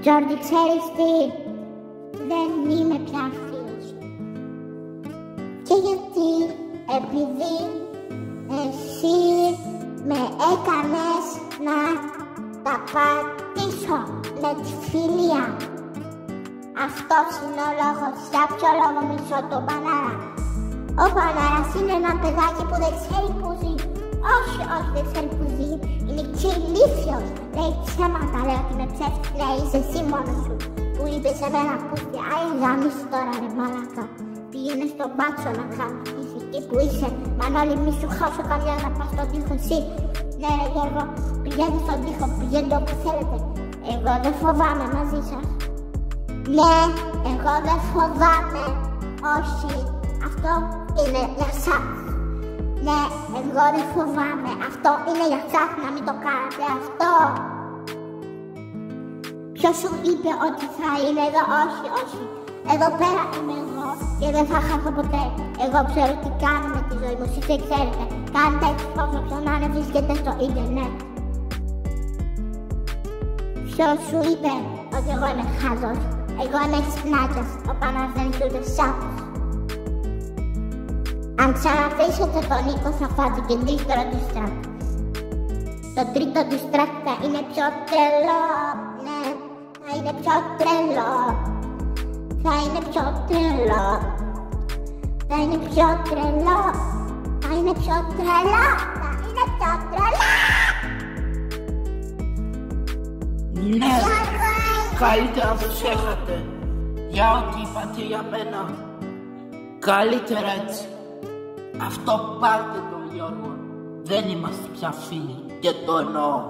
Τζόρντι, ξέρεις τι, δεν είμαι πια φίλος σου. Και γιατί, επειδή εσύ με έκανες να τα πατήσω με τη φιλία. Αυτός είναι ο λόγος, για ποιο λόγο μισώ τον Πανάρα. Ο Πανάρας είναι ένα παιδάκι που δεν ξέρει που ζει. Όχι, δεν ξέρει που ζει. Είναι και ηλίθιος. Λέει ψέματα, λέει ότι με ψεύτης. Λέει είσαι εσύ μόνος σου που είπε σε μένα πούστη. Άι γάμισε τώρα ρε μαλάκα. Πήγαινε στον μπάτσο να κάνεις. Είσαι εκεί που είσαι. Μανώλη μη σου χάσω καρδιά να πας στον τοίχο εσύ. Ναι ρε Γιώργο, πηγαίνετε στον τοίχο, πηγαίνετε όπου θέλετε. Εγώ δεν φοβάμαι μαζί σας. Ναι, εγώ δεν φοβάμαι. Όχι, αυτό είναι για σας. Ναι, εγώ δεν φοβάμαι. Αυτό είναι για σας, να μην το κάνετε αυτό. Ποιος σου είπε ότι θα είναι εδώ? Όχι, όχι. Εδώ πέρα είμαι εγώ και δεν θα χάσω ποτέ. Εγώ ξέρω τι κάνω με τη ζωή μου, εσείς δεν ξέρετε. Κάντε εξπόσο ξανά να βρίσκεται στο ίντερνετ. Ποιος σου είπε ότι εγώ είμαι χάζος? Εγώ είμαι ξυπνάκιας, ο Πανάς δεν είναι ούτε σάπος. Αν ξαναφρήσετε τον Νίκο θα φάτε και δεύτερο του στράκ. Το τρίτο του στράκ θα είναι πιο τρελό. Ναι, θα είναι πιο τρελό. Θα είναι πιο τρελό. Θα είναι πιο τρελό. Θα είναι πιο τρελό. Θα είναι πιο τρελό. Ναι, καλύτερα τους έχατε. Για ό,τι είπατε για μένα. Καλύτερα έτσι. Αυτό πάρτε το Γιώργο. Δεν είμαστε πια φίλοι και το εννοώ.